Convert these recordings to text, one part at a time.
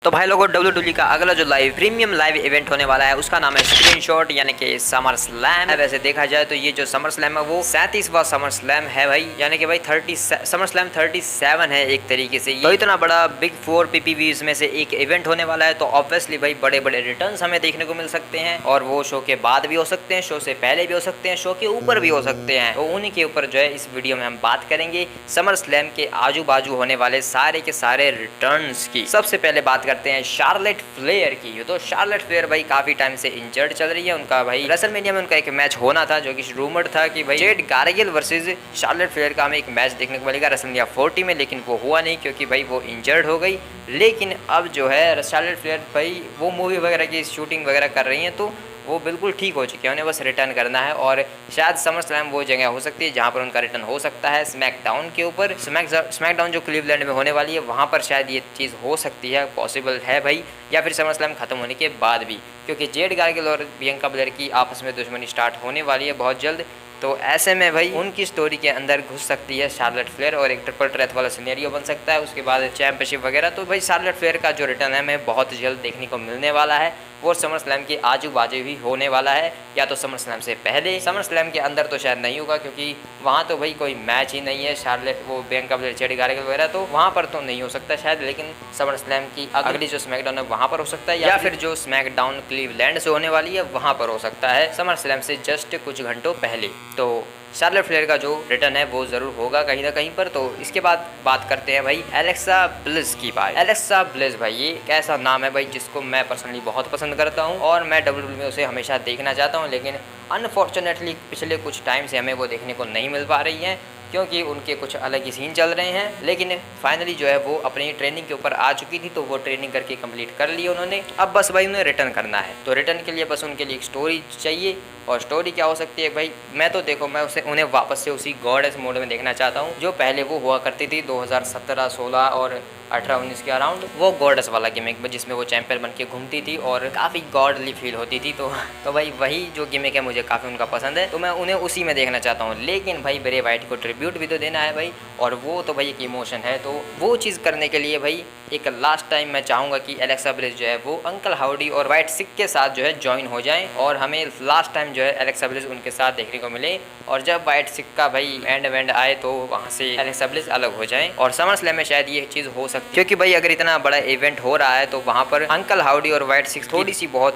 तो भाई लोगों WWE का अगला जो प्रीमियम लाइव इवेंट होने वाला है उसका नाम है स्क्रीनशॉट यानी कि समर स्लैम। वैसे देखा जाए तो ये जो समर स्लैम है वो 37वां समर स्लैम है भाई, यानी कि भाई 30 समर स्लैम 37 है एक तरीके से। तो इतना बड़ा बिग 4 PPVs में से एक इवेंट होने वाला है, तो ऑब्वियसली भाई बड़े बड़े रिटर्न्स हमें देखने को मिल सकते हैं, और वो शो के बाद भी हो सकते हैं, शो से पहले भी हो सकते हैं, शो के ऊपर भी हो सकते हैं। तो उन्हीं के ऊपर जो है इस वीडियो में हम बात करेंगे समर स्लैम के आजू बाजू होने वाले सारे के सारे रिटर्न्स की। सबसे पहले बात करते हैं शार्लेट फ्लेयर की। तो शार्लेट फ्लेयर भाई काफी टाइम से इंजर्ड चल रही है। उनका भाई रेसलमेनिया में उनका एक मैच होना था, जो कि रूमर्ड था कि भाई Z gargle versus Charlotte Flair का हमें एक मैच देखने को मिलेगा रेसलमेनिया 40 में, लेकिन वो हुआ नहीं क्योंकि भाई वो इंजर्ड हो गई। लेकिन अब जो है शार्लेट फ्लेयर भाई वो मूवी वगैरह की शूटिंग वगैरह कर रही हैं, तो वो बिल्कुल ठीक हो चुके हैं, उन्हें बस रिटर्न करना है। और शायद समर स्लैम वो जगह हो सकती है जहाँ पर उनका रिटर्न हो सकता है स्मैकडाउन के ऊपर। स्मैकडाउन जो क्लीवलैंड में होने वाली है वहाँ पर शायद ये चीज़ हो सकती है, पॉसिबल है भाई, या फिर समर स्लैम खत्म होने के बाद भी, क्योंकि जेड गार्गिल और बियंका बेलर की आपस में दुश्मनी स्टार्ट होने वाली है बहुत जल्द। तो ऐसे में भाई उनकी स्टोरी के अंदर घुस सकती है शार्लेट फ्लेयर और एक ट्रिपल थ्रेट वाला सिनेरियो बन सकता है, उसके बाद चैंपियनशिप वगैरह। तो भाई शार्लेट फ्लेयर का जो रिटर्न है हमें बहुत जल्द देखने को मिलने वाला है, वो समर स्लैम के आजू बाजू ही होने वाला है, या तो समर स्लैम से पहले। समर स्लैम के अंदर तो शायद नहीं होगा, क्योंकि वहाँ तो भाई कोई मैच ही नहीं है शार्लेट वो बियंका बेलर जेड गार्गिल वगैरह, तो वहाँ पर तो नहीं हो सकता शायद। लेकिन समर स्लैम की अगली जो स्मैकडाउन है वहाँ पर हो सकता है, या फिर जो स्मैकडाउन क्लीवलैंड से होने वाली है वहाँ पर हो सकता है, समर स्लैम से जस्ट कुछ घंटों पहले। तो शार्लेट फ्लेयर का जो रिटर्न है वो जरूर होगा कहीं ना कहीं पर। तो इसके बाद बात करते हैं भाई एलेक्सा ब्लिस की। भाई एलेक्सा ब्लिस भाई ये कैसा नाम है भाई, जिसको मैं पर्सनली बहुत पसंद करता हूँ और मैं WWE में उसे हमेशा देखना चाहता हूँ, लेकिन अनफॉर्चुनेटली पिछले कुछ टाइम से हमें वो देखने को नहीं मिल पा रही हैं, क्योंकि उनके कुछ अलग ही सीन चल रहे हैं। लेकिन फाइनली जो है वो अपनी ट्रेनिंग के ऊपर आ चुकी थी, तो वो ट्रेनिंग करके कंप्लीट कर ली उन्होंने। अब बस भाई उन्हें रिटर्न करना है, तो रिटर्न के लिए बस उनके लिए एक स्टोरी चाहिए। और स्टोरी क्या हो सकती है भाई, मैं तो देखो मैं उन्हें वापस से उसी गॉडेस मोड में देखना चाहता हूँ जो पहले वो हुआ करती थी 2017, 16 और 18, 19 के अराउंड, वो गॉडेस वाला गिमिक जिसमें वो चैंपियन बन के घूमती थी और काफ़ी गॉडली फील होती थी। तो भाई वही जो गिमिक है मुझे काफ़ी उनका पसंद है, तो मैं उन्हें उसी में देखना चाहता हूँ। लेकिन भाई ब्रे वाइट को ट्रिब्यूट भी तो देना है भाई, और वो तो भाई एक इमोशन है, तो वो चीज़ करने के लिए भाई एक लास्ट टाइम मैं चाहूँगा कि एलेक्सा ब्लिस जो है वो अंकल हाउडी और वाइट सिक के साथ जो है ज्वाइन हो जाएं, और हमें लास्ट टाइम जो है एलेक्सा ब्लिस उनके साथ देखने को मिले। और जब वाइट सिक का भाई एंड आए तो वहाँ से एलेक्सा ब्लिस अलग हो जाएं, और समर स्लैम में शायद ये चीज़ हो सकती है, क्योंकि भाई अगर इतना बड़ा इवेंट हो रहा है तो वहाँ पर अंकल हाउडी और वाइट सिक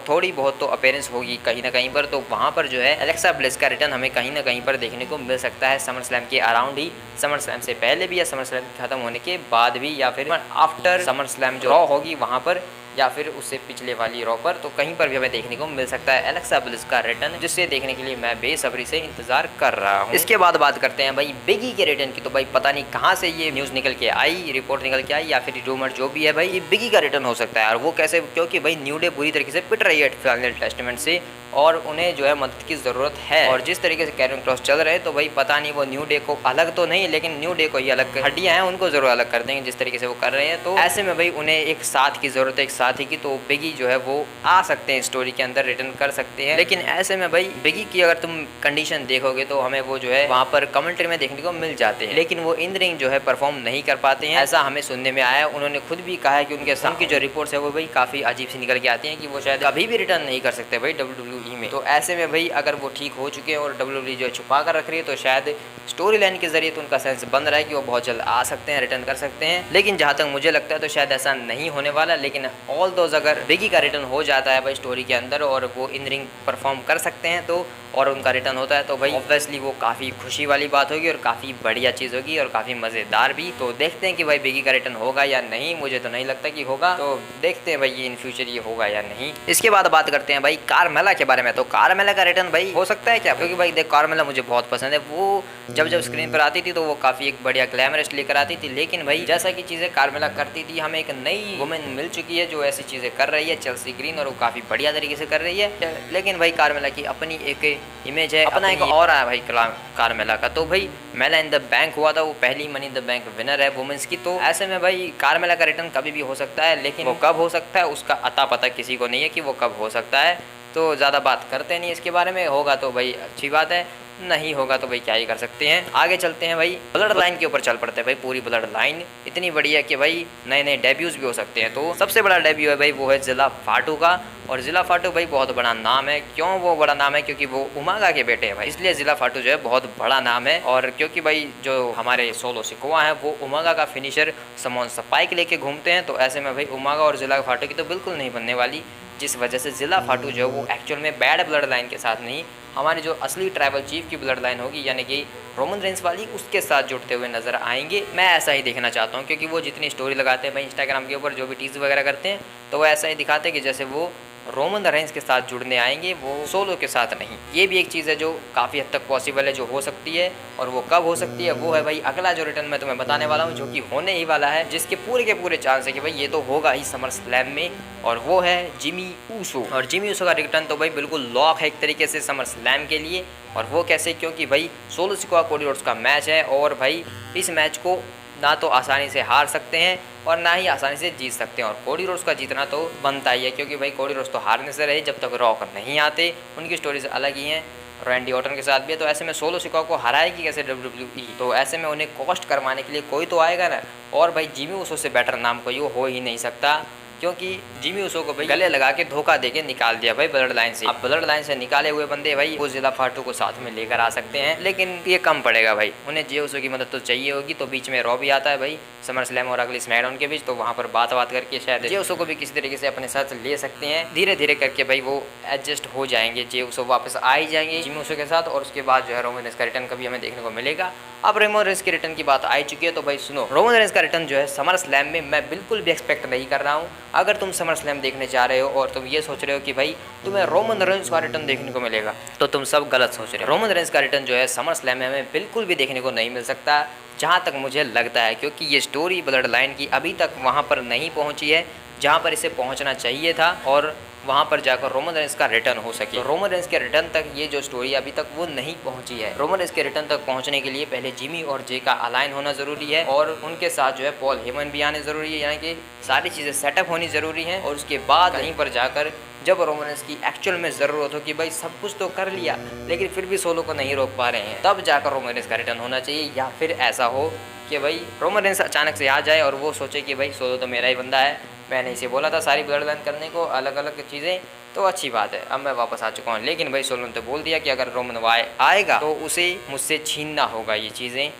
थोड़ी बहुत तो अपीयरेंस होगी कहीं ना कहीं पर। तो वहाँ पर जो है एलेक्सा ब्लिस का रिटर्न हमें कहीं ना कहीं पर देखने को मिल सकता है समर स्लैम के अराउंड ही, समर स्लैम से पहले भी या समर स्लैम खत्म होने के बाद भी, या फिर आफ्टर समर स्लैम जो रॉ होगी वहाँ पर, या फिर उससे पिछले वाली रॉ पर, तो कहीं पर भी हमें देखने को मिल सकता है एलेक्सा ब्लिस का रिटर्न, जिससे देखने के लिए मैं बेसब्री से इंतजार कर रहा हूँ। इसके बाद बात करते हैं भाई बिगी के रिटर्न की। तो भाई पता नहीं कहाँ से ये न्यूज़ निकल के आई, रिपोर्ट निकल के आई, या फिर रूमर जो भी है भाई, ये बिगी का रिटर्न हो सकता है। और वो कैसे, क्योंकि भाई न्यू डे बुरी तरीके से पिट रही है फाइनल टेस्टमेंट से, और उन्हें जो है मदद की ज़रूरत है। और जिस तरीके से कैरियन क्रॉस चल रहे हैं, तो भाई पता नहीं वो न्यू डे को अलग तो नहीं, लेकिन न्यू डे को ही अलग, हड्डियाँ हैं उनको ज़रूर अलग कर देंगे जिस तरीके से वो कर रहे हैं। तो ऐसे में भाई उन्हें एक साथ की ज़रूरत है, एक साथी की। तो बिगी जो है वो आ सकते हैं स्टोरी के अंदर, रिटर्न कर सकते हैं। लेकिन ऐसे में भाई बिगी की अगर तुम कंडीशन देखोगे तो हमें वो जो है वहाँ पर कमेंट्री में देखने को मिल जाते हैं, लेकिन वो इन रिंग जो है परफॉर्म नहीं कर पाते हैं, ऐसा हमें सुनने में आया। उन्होंने खुद भी कहा है कि उनकी जो रिपोर्ट्स है वो भाई काफ़ी अजीब सी निकल के आती हैं, कि वो शायद कभी भी रिटर्न नहीं कर सकते भाई WWE में। तो ऐसे में भाई अगर वो ठीक हो चुके हैं और WWE जो है छुपा कर रख रही है, तो शायद स्टोरी लाइन के जरिए तो उनका सेंस बन रहा है कि वो बहुत जल्द आ सकते हैं, रिटर्न कर सकते हैं। लेकिन जहाँ तक मुझे लगता है तो शायद ऐसा नहीं होने वाला। लेकिन ऑल दोज अगर बिगी का रिटर्न हो जाता है भाई स्टोरी के अंदर, और वो इन रिंग परफॉर्म कर सकते हैं तो, और उनका रिटर्न होता है, तो भाई ऑब्वियसली वो काफ़ी खुशी वाली बात होगी और काफ़ी बढ़िया चीज़ होगी और काफ़ी मज़ेदार भी। तो देखते हैं कि भाई बिगी का रिटर्न होगा या नहीं, मुझे तो नहीं लगता कि होगा, तो देखते हैं भाई ये इन फ्यूचर ये होगा या नहीं। इसके बाद बात करते हैं भाई कार्मेला के बारे में। तो कार्मेला का रिटर्न भाई हो सकता है क्या, क्योंकि भाई देख कार्मेला मुझे बहुत पसंद है। वो जब स्क्रीन पर आती थी तो वो काफ़ी एक बढ़िया ग्लैमरस लेकर आती थी, लेकिन भाई जैसा कि चीज़ें कार्मेला करती थी, हमें एक नई वुमेन मिल चुकी है जो ऐसी चीज़ें कर रही है, चेल्सी ग्रीन, और वो काफ़ी बढ़िया तरीके से कर रही है। लेकिन भाई कार्मेला की अपनी एक इमेज है, अपना एक और आया भाई कार्मेला का। तो भाई मेला इन द बैंक हुआ था, वो पहली money in the bank winner है वुमेन्स की। तो ऐसे में भाई कार्मेला का रिटर्न कभी भी हो सकता है, लेकिन वो कब हो सकता है उसका अता पता किसी को नहीं है कि वो कब हो सकता है। तो ज़्यादा बात करते नहीं इसके बारे में, होगा तो भाई अच्छी बात है, नहीं होगा तो भाई क्या ही कर सकते हैं। आगे चलते हैं भाई, ब्लड लाइन के ऊपर चल पड़ते हैं भाई। पूरी ब्लड लाइन इतनी बड़ी है कि भाई नए नए डेब्यूज भी हो सकते हैं। तो सबसे बड़ा डेब्यू है भाई वो है जिला फाटू का। और जिला फाटू भाई बहुत बड़ा नाम है। क्यों वो बड़ा नाम है? क्योंकि वो उमागा के बेटे हैं भाई, इसलिए जिला फाटू जो है बहुत बड़ा नाम है। और क्योंकि भाई जो हमारे सोलो सिकोआ है वो उमागा का फिनिशर समोन स्पाइक लेके घूमते हैं, तो ऐसे में भाई उमागा और जिला फाटू की तो बिल्कुल नहीं बनने वाली, जिस वजह से जिला फाटू जो है वो एक्चुअल में बैड ब्लड लाइन के साथ नहीं, हमारी जो असली ट्राइबल चीफ की ब्लड लाइन होगी यानी कि रोमन रेंस वाली, उसके साथ जुड़ते हुए नजर आएंगे। मैं ऐसा ही देखना चाहता हूँ, क्योंकि वो जितनी स्टोरी लगाते हैं भाई इंस्टाग्राम के ऊपर, जो भी टीज वगैरह करते हैं, तो वो ऐसा ही दिखाते हैं कि जैसे वो रोमन रेंस के साथ जुड़ने आएंगे, वो सोलो के साथ नहीं। ये भी एक चीज़ है जो काफ़ी हद तक पॉसिबल है, जो हो सकती है। और वो कब हो सकती है? वो है भाई अगला जो रिटर्न मैं तुम्हें बताने वाला हूँ, जो कि होने ही वाला है, जिसके पूरे के पूरे चांस है कि भाई ये तो होगा ही समर स्लैम में, और वो है जिमी ऊसो। और जिमी ऊसो का रिटर्न तो भाई बिल्कुल लॉक है एक तरीके से समर स्लैम के लिए। और वो कैसे? क्योंकि भाई सोलो सिकोआ कोडी रोड्स का मैच है, और भाई इस मैच को ना तो आसानी से हार सकते हैं और ना ही आसानी से जीत सकते हैं। और कोडी रोड्स का जीतना तो बनता ही है, क्योंकि भाई कोडी रोड्स तो हारने से रहे जब तक रॉक नहीं आते, उनकी स्टोरीज अलग ही हैं। रैंडी ऑर्टन के साथ भी है। तो ऐसे में सोलो सिकोआ को हराएगी कैसे WWE? तो ऐसे में उन्हें कॉस्ट करवाने के लिए कोई तो आएगा ना। और भाई जिमी ऊसो से बेटर नाम कोई हो ही नहीं सकता, क्योंकि जिमी ऊसो को भाई गले लगा के धोखा देके निकाल दिया भाई ब्लड लाइन से। अब ब्लड लाइन से निकाले हुए बंदे भाई वो जिला फाटू को साथ में लेकर आ सकते हैं, लेकिन ये कम पड़ेगा भाई। उन्हें जे ऊसो की मदद तो चाहिए होगी। तो बीच में रॉ भी आता है भाई, समर स्लैम और अगली स्मैकडाउन के बीच, तो वहाँ पर बात करके शायद जे ऊसो को भी किसी तरीके से अपने साथ ले सकते हैं। धीरे धीरे करके भाई वो एडजस्ट हो जाएंगे, जे ऊसो वापस आ ही जाएंगे जिमी ऊसो के साथ। और उसके बाद जो है रोमन रेंस का रिटर्न कभी हमें देखने को मिलेगा। अब रोमन रेंस के रिटर्न की बात आ चुकी है, तो भाई सुनो, रोमन रेंस का रिटर्न जो है समर स्लैम में मैं बिल्कुल भी एक्सपेक्ट नहीं कर रहा हूँ। अगर तुम समर स्लैम देखने जा रहे हो और तुम ये सोच रहे हो कि भाई तुम्हें रोमन रेंस का रिटर्न देखने को मिलेगा, तो तुम सब गलत सोच रहे हो। रोमन रेंस का रिटर्न जो है समर स्लैम में हमें बिल्कुल भी देखने को नहीं मिल सकता, जहाँ तक मुझे लगता है, क्योंकि ये स्टोरी ब्लड लाइन की अभी तक वहाँ पर नहीं पहुँची है जहाँ पर इसे पहुँचना चाहिए था, और वहाँ पर जाकर रोमन रेंस का रिटर्न हो सके। तो रोमन रेंस के रिटर्न तक ये जो स्टोरी अभी तक वो नहीं पहुँची है। रोमन रेंस के रिटर्न तक पहुँचने के लिए पहले जिमी और जे का अलाइन होना ज़रूरी है, और उनके साथ जो है पॉल हेमन भी आने ज़रूरी है, यानी कि सारी चीज़ें सेटअप होनी ज़रूरी हैं। और उसके बाद कहीं पर जाकर जब रोमन रेंस की एक्चुअल में ज़रूरत हो कि भाई सब कुछ तो कर लिया लेकिन फिर भी सोलो को नहीं रोक पा रहे हैं, तब जाकर रोमन रेंस का रिटर्न होना चाहिए। या फिर ऐसा हो कि भाई रोमन रेंस अचानक से आ जाए और वो सोचे कि भाई सोलो तो मेरा ही बंदा है, मैंने इसे बोला था सारी ब्लड लाइन करने को, अलग अलग चीज़ें, तो अच्छी बात है, अब मैं वापस आ चुका हूँ। लेकिन भाई सोलो ने तो बोल दिया कि अगर रोमन वाई आएगा तो उसे मुझसे छीनना होगा ये चीज़ें,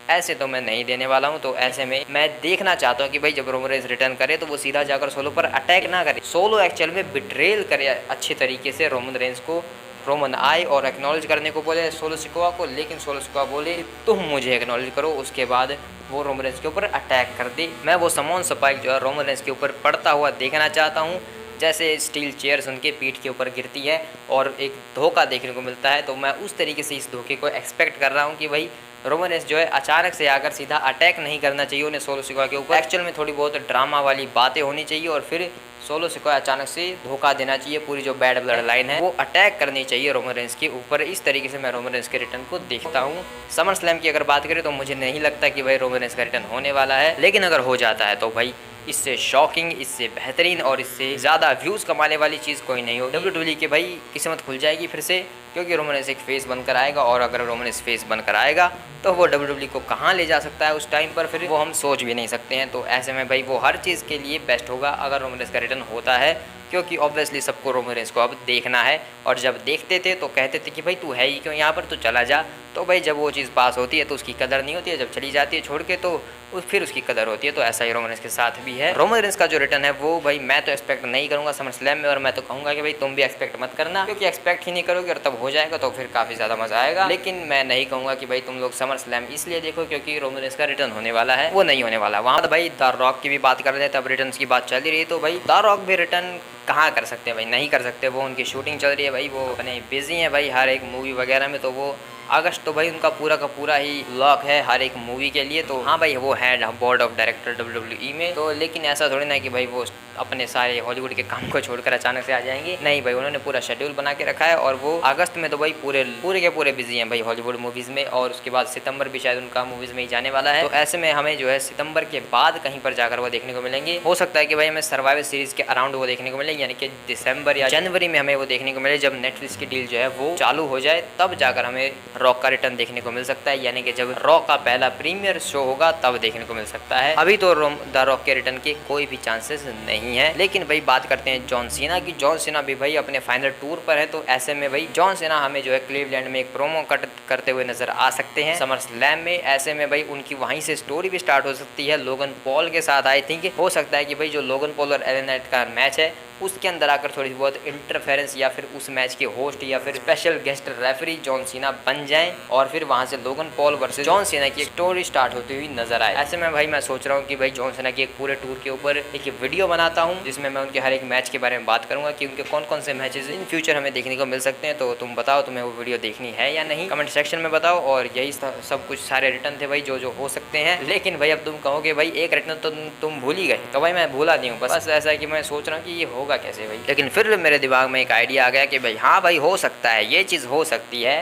ऐसे तो मैं नहीं देने वाला हूँ। तो ऐसे में मैं देखना चाहता हूँ कि भाई जब रोमन रेंस रिटर्न करे तो वो सीधा जाकर सोलो पर अटैक ना करे, सोलो एक्चुअल में बिट्रेल करे अच्छे तरीके से रोमन रेंस को। रोमन आए और एक्नॉलेज करने को बोले सोलो सिकोआ को, लेकिन सोलो सिकोआ बोले तुम मुझे एक्नॉलेज करो, उसके बाद वो रोमन रेंस के ऊपर अटैक कर दे। मैं वो समोन स्पाइक जो है रोमन रेंस के ऊपर पड़ता हुआ देखना चाहता हूँ, जैसे स्टील चेयर्स उनके पीठ के ऊपर गिरती है और एक धोखा देखने को मिलता है। तो मैं उस तरीके से इस धोखे को एक्सपेक्ट कर रहा हूँ कि भाई रोमन रेंस जो है अचानक से आकर सीधा अटैक नहीं करना चाहिए उन्हें सोलो सिकोआ के ऊपर। एक्चुअल में थोड़ी बहुत ड्रामा वाली बातें होनी चाहिए और फिर सोलो सिकोआ अचानक से धोखा देना चाहिए। पूरी जो बैड ब्लड लाइन है वो अटैक करनी चाहिए रोमन रेंस के ऊपर। इस तरीके से मैं रोमन रेंस के रिटर्न को देखता हूँ। समर स्लैम की अगर बात करें तो मुझे नहीं लगता कि भाई रोमन रेंस का रिटर्न होने वाला है, लेकिन अगर हो जाता है तो भाई इससे शॉकिंग, इससे बेहतरीन और इससे ज़्यादा व्यूज़ कमाने वाली चीज़ कोई नहीं होगी। WWE की भाई किस्मत खुल जाएगी फिर से, क्योंकि रोमन रेंस एक फेस बनकर आएगा, और अगर रोमन रेंस फेस बनकर आएगा तो वो WWE को कहाँ ले जा सकता है उस टाइम पर, फिर वो हम सोच भी नहीं सकते हैं। तो ऐसे में भाई वो हर चीज़ के लिए बेस्ट होगा अगर रोमन रेंस का रिटर्न होता है, क्योंकि ऑब्वियसली सबको रोमन रेंस को अब देखना है। और जब देखते थे तो कहते थे कि भाई तू है ही क्यों यहाँ पर, तो चला जा। तो भाई जब वो चीज़ पास होती है तो उसकी कदर नहीं होती है, जब चली जाती है छोड़ के तो फिर उसकी कदर होती है। तो ऐसा ही रोमन रेंस के साथ भी है। रोमन रेंस का जो रिटर्न है वो भाई मैं तो एक्सपेक्ट नहीं करूँगा समर स्लैम में, और मैं तो कहूँगा कि भाई तुम भी एक्सपेक्ट मत करना, क्योंकि एक्सपेक्ट ही नहीं करोगे और तब हो जाएगा तो फिर काफ़ी ज़्यादा मज़ा आएगा। लेकिन मैं नहीं कहूँगा कि भाई तुम लोग समर स्लैम इसलिए देखो क्योंकि रोमन रेंस का रिटर्न होने वाला है, वो नहीं होने वाला। वहाँ तो भाई द रॉक की भी बात कर रहे थे, तब रिटर्न की बात चल ही रही, तो भाई द रॉक भी रिटर्न कहाँ कर सकते हैं भाई, नहीं कर सकते। वो उनकी शूटिंग चल रही है भाई, वो अपने बिजी हैं भाई हर एक मूवी वगैरह में। तो वो अगस्त तो भाई उनका पूरा का पूरा ही लॉक है हर एक मूवी के लिए। तो हाँ भाई वो है बोर्ड ऑफ डायरेक्टर WWE में, तो लेकिन ऐसा थोड़ी ना कि भाई वो अपने सारे हॉलीवुड के काम को छोड़कर अचानक से आ जाएंगे, नहीं भाई उन्होंने पूरा शेड्यूल बना के रखा है। और वो अगस्त में तो भाई पूरे के पूरे बिजी हैं भाई हॉलीवुड मूवीज़ में, और उसके बाद सितंबर भी शायद उनका मूवीज़ में ही जाने वाला है। तो ऐसे में हमें जो है सितंबर के बाद कहीं पर जाकर वो देखने को मिलेंगे। हो सकता है कि भाई हमें सर्वाइवल सीरीज़ के अराउंड वो देखने को मिले, यानी कि दिसंबर या जनवरी में हमें वो देखने को मिले, जब नेटफ्लिक्स की डील जो है वो चालू हो जाए, तब जाकर हमें रॉक का रिटर्न देखने को मिल सकता है, यानी कि जब रॉक का पहला प्रीमियर शो होगा तब देखने को मिल सकता है। अभी तो द रॉक के रिटर्न के कोई भी चांसेस नहीं है। लेकिन भाई बात करते हैं जॉन सीना की। जॉन सीना भी भाई अपने फाइनल टूर पर है, तो ऐसे में भाई जॉन सीना हमें जो है क्लीवलैंड में एक प्रोमो कट करते हुए नजर आ सकते हैं समर स्लैम में। ऐसे में भाई उनकी वहीं से स्टोरी भी स्टार्ट हो सकती है लोगन पॉल के साथ। आई थिंक हो सकता है कि भाई जो लोगन पॉल और एलन नाइट का मैच है उसके अंदर आकर थोड़ी बहुत इंटरफेरेंस या फिर उस मैच के होस्ट या फिर special guest referee John Cena बन जाएं और फिर वहां से Logan Paul versus John Cena की एक स्टोरी स्टार्ट होती हुई नजर आए। ऐसे में भाई मैं सोच रहा हूँ कि भाई जॉन सीना की एक पूरे टूर के ऊपर एक वीडियो बनाता हूँ जिसमें मैं उनके हर एक मैच के बारे में बात करूंगा कि उनके कौन कौन से मैचेस इन फ्यूचर हमें देखने को मिल सकते हैं। तो तुम बताओ तुम्हें वो वीडियो देखनी है या नहीं, कमेंट सेक्शन में बताओ। और यही सब कुछ सारे रिटर्न थे भाई जो हो सकते हैं। लेकिन भाई अब तुम कहोगे भाई एक रिटर्न तो तुम भूल ही गए, तो भाई मैं भूला नहीं हूँ, बस ऐसा है कि मैं सोच रहा हूँ कि ये होगा कैसे भाई। लेकिन फिर मेरे दिमाग में एक आइडिया आ गया कि भाई हाँ भाई हो सकता है, ये चीज़ हो सकती है,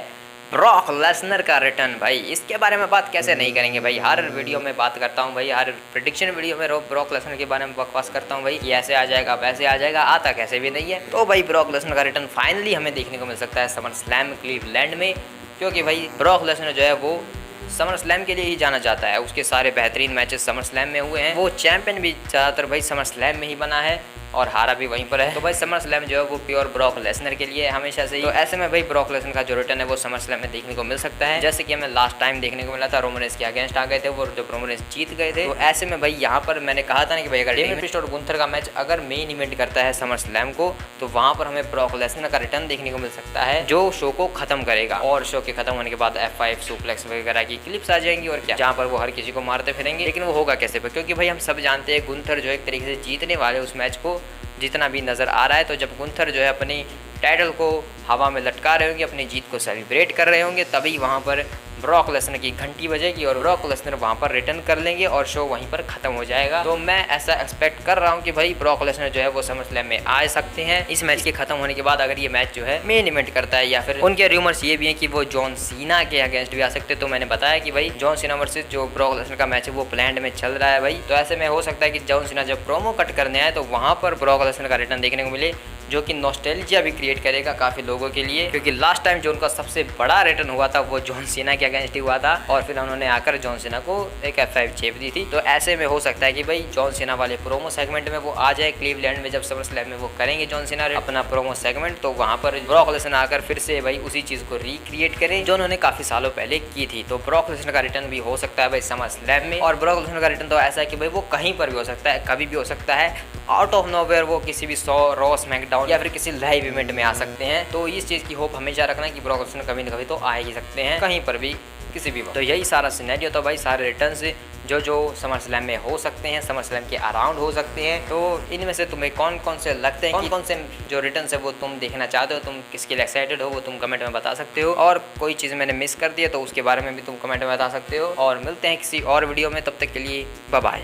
ब्रॉक लेसनर का रिटर्न। भाई इसके बारे में बात कैसे नहीं करेंगे भाई, हर वीडियो में बात करता हूँ भाई, हर प्रेडिक्शन वीडियो में ब्रॉक लेसनर के बारे में बकवास करता हूँ भाई कि ऐसे आ जाएगा वैसे आ जाएगा, आता कैसे भी नहीं है। तो भाई ब्रॉक लेसनर का रिटर्न फाइनली हमें देखने को मिल सकता है समर स्लैम क्लीवलैंड में, क्योंकि भाई ब्रॉक लेसनर जो है वो समर स्लैम के लिए ही जाना जाता है। उसके सारे बेहतरीन मैचेस समर स्लैम में हुए हैं, वो चैंपियन भी ज़्यादातर भाई समर स्लैम में ही बना है और हारा भी वहीं पर है। तो भाई समर स्लैम जो है वो प्योर ब्रॉक लेसनर के लिए हमेशा से ही। तो ऐसे में भाई ब्रॉक लेसनर का जो रिटर्न है वो समर स्लैम में देखने को मिल सकता है, जैसे कि हमें लास्ट टाइम देखने को मिला था रोमन रेंस के अगेंस्ट आ गए थे वो, जो रोमन रेंस जीत गए थे। तो ऐसे में भाई यहाँ पर मैंने कहा था ना कि भाई अगर डेमियन प्रीस्ट और गुंथर का मैच अगर मेन इवेंट करता है समर स्लैम को, तो वहाँ पर हमें ब्रॉक लेसनर का रिटर्न देखने को मिल सकता है जो शो को खत्म करेगा। और शो के खत्म होने के बाद F5 सुप्लेक्स वगैरह की क्लिप्स आ जाएंगी और क्या, जहाँ पर वो हर किसी को मारते फिरेंगे। लेकिन वो होगा कैसे पर, क्योंकि भाई हम सब जानते हैं गुंथर जो एक तरीके से जीतने वाले उस मैच को जितना भी नज़र आ रहा है। तो जब गुंथर जो है अपनी टाइटल को हवा में लटका रहे होंगे, अपनी जीत को सेलिब्रेट कर रहे होंगे, तभी वहाँ पर ब्रॉक लेसनर की घंटी बजेगी और ब्रॉक लेसनर वहाँ पर रिटर्न कर लेंगे और शो वहीं पर खत्म हो जाएगा। तो मैं ऐसा एक्सपेक्ट कर रहा हूँ कि भाई ब्रॉक लेसनर जो है वो समर स्लैम में आ सकते हैं इस मैच के खत्म होने के बाद, अगर ये मैच जो है मेन इवेंट करता है। या फिर उनके रूमर्स ये भी हैं कि वो जॉन सीना के अगेंस्ट भी आ सकते हैं। तो मैंने बताया कि भाई जॉन सीना वर्सेस जो ब्रॉक लेसनर का मैच है वो प्लान में चल रहा है भाई। तो ऐसे में हो सकता है कि जॉन सीना जब प्रोमो कट करने आए तो वहाँ पर ब्रॉक लेसनर का रिटर्न देखने को मिले, जो कि नॉस्टैल्जिया भी क्रिएट करेगा काफ़ी लोगों के लिए, क्योंकि लास्ट टाइम जो उनका सबसे बड़ा रिटर्न हुआ था वो जॉन सीना के अगेंस्ट ही हुआ था और फिर उन्होंने आकर जॉन सीना को एक F5 चेप दी थी। तो ऐसे में हो सकता है कि भाई जॉन सीना वाले प्रोमो सेगमेंट में वो आ जाए क्लीवलैंड में, जब समर स्लैम में वो करेंगे जॉन सीना अपना प्रोमो सेगमेंट, तो वहाँ पर ब्रॉक लेसनर आकर फिर से भाई उसी चीज़ को रिक्रिएट करें जो उन्होंने काफ़ी सालों पहले की थी। तो ब्रॉक लेसनर का रिटर्न भी हो सकता है भाई समर स्लैम में। और ब्रॉक लेसनर का रिटर्न तो ऐसा है कि भाई वो कहीं पर भी हो सकता है, कभी भी हो सकता है, आउट ऑफ नोवेयर वो किसी भी रॉ स्मैकडाउन या फिर किसी लाइव इवेंट में आ सकते हैं। तो इस चीज़ की होप हमेशा रखना कि ब्रॉक लेसनर कभी न कभी तो आ ही सकते हैं, कहीं पर भी किसी भी वक्त। तो यही सारा सिनेरियो तो भाई सारे रिटर्न से जो समर स्लैम में हो सकते हैं, समर स्लैम के अराउंड हो सकते हैं। तो इनमें से तुम्हें कौन कौन से लगते हैं, कौन से जो रिटर्न है वो तुम देखना चाहते हो, तुम किसके लिए एक्साइटेड हो, वो तुम कमेंट में बता सकते हो। और कोई चीज़ मैंने मिस कर दी है तो उसके बारे में भी तुम कमेंट में बता सकते हो। और मिलते हैं किसी और वीडियो में, तब तक के लिए बाय बाय।